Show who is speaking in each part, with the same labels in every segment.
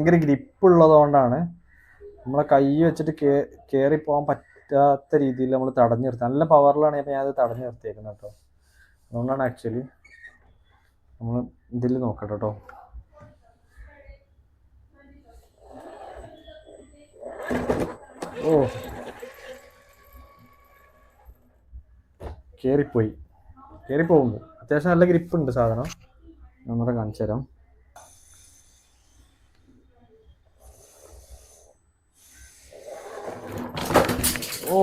Speaker 1: ഭയങ്കര ഗ്രിപ്പ് ഉള്ളതുകൊണ്ടാണ് നമ്മളെ കൈ വെച്ചിട്ട് കയറി പോകാൻ പറ്റാത്ത രീതിയിൽ നമ്മൾ തടഞ്ഞു നിർത്തി. നല്ല പവറിലാണ് ഇപ്പം ഞാനത് തടഞ്ഞു നിർത്തിയേക്കുന്നത് കേട്ടോ. അതുകൊണ്ടാണ് ആക്ച്വലി നമ്മൾ ഇതിൽ നോക്കട്ടെ കേട്ടോ. ഓ കയറിപ്പോകുന്നു. അത്യാവശ്യം നല്ല ഗ്രിപ്പ് ഉണ്ട് സാധനം. നമ്മുടെ കാണിച്ചു തരാം. ഓ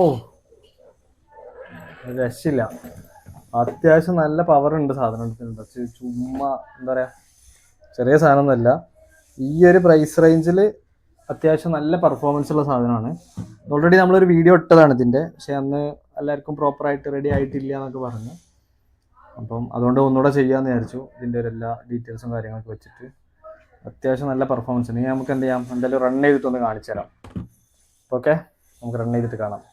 Speaker 1: രക്ഷയില്ല. അത്യാവശ്യം നല്ല പവർ ഉണ്ട് സാധനം എടുത്തിട്ടുണ്ട്. ചുമ്മാ എന്താ പറയുക, ചെറിയ സാധനമൊന്നുമല്ല. ഈ ഒരു പ്രൈസ് റേഞ്ചിൽ അത്യാവശ്യം നല്ല പെർഫോമൻസ് ഉള്ള സാധനമാണ്. ഓൾറെഡി നമ്മളൊരു വീഡിയോ ഇട്ടതാണ് ഇതിൻ്റെ, പക്ഷെ അന്ന് എല്ലാവർക്കും പ്രോപ്പറായിട്ട് റെഡി ആയിട്ടില്ല എന്നൊക്കെ പറഞ്ഞു. അപ്പം അതുകൊണ്ട് ഒന്നുകൂടെ ചെയ്യാമെന്ന് വിചാരിച്ചു. ഇതിൻ്റെ ഒരു എല്ലാ ഡീറ്റെയിൽസും കാര്യങ്ങളൊക്കെ വെച്ചിട്ട് അത്യാവശ്യം നല്ല പെർഫോമൻസ് ഉണ്ട്. ഇനി നമുക്ക് എന്ത് ചെയ്യാം, എന്തായാലും റൺ ചെയ്തിട്ടൊന്ന് കാണിച്ചു തരാം. ഓക്കെ, നമുക്ക് റൺ ചെയ്തിട്ട് കാണാം.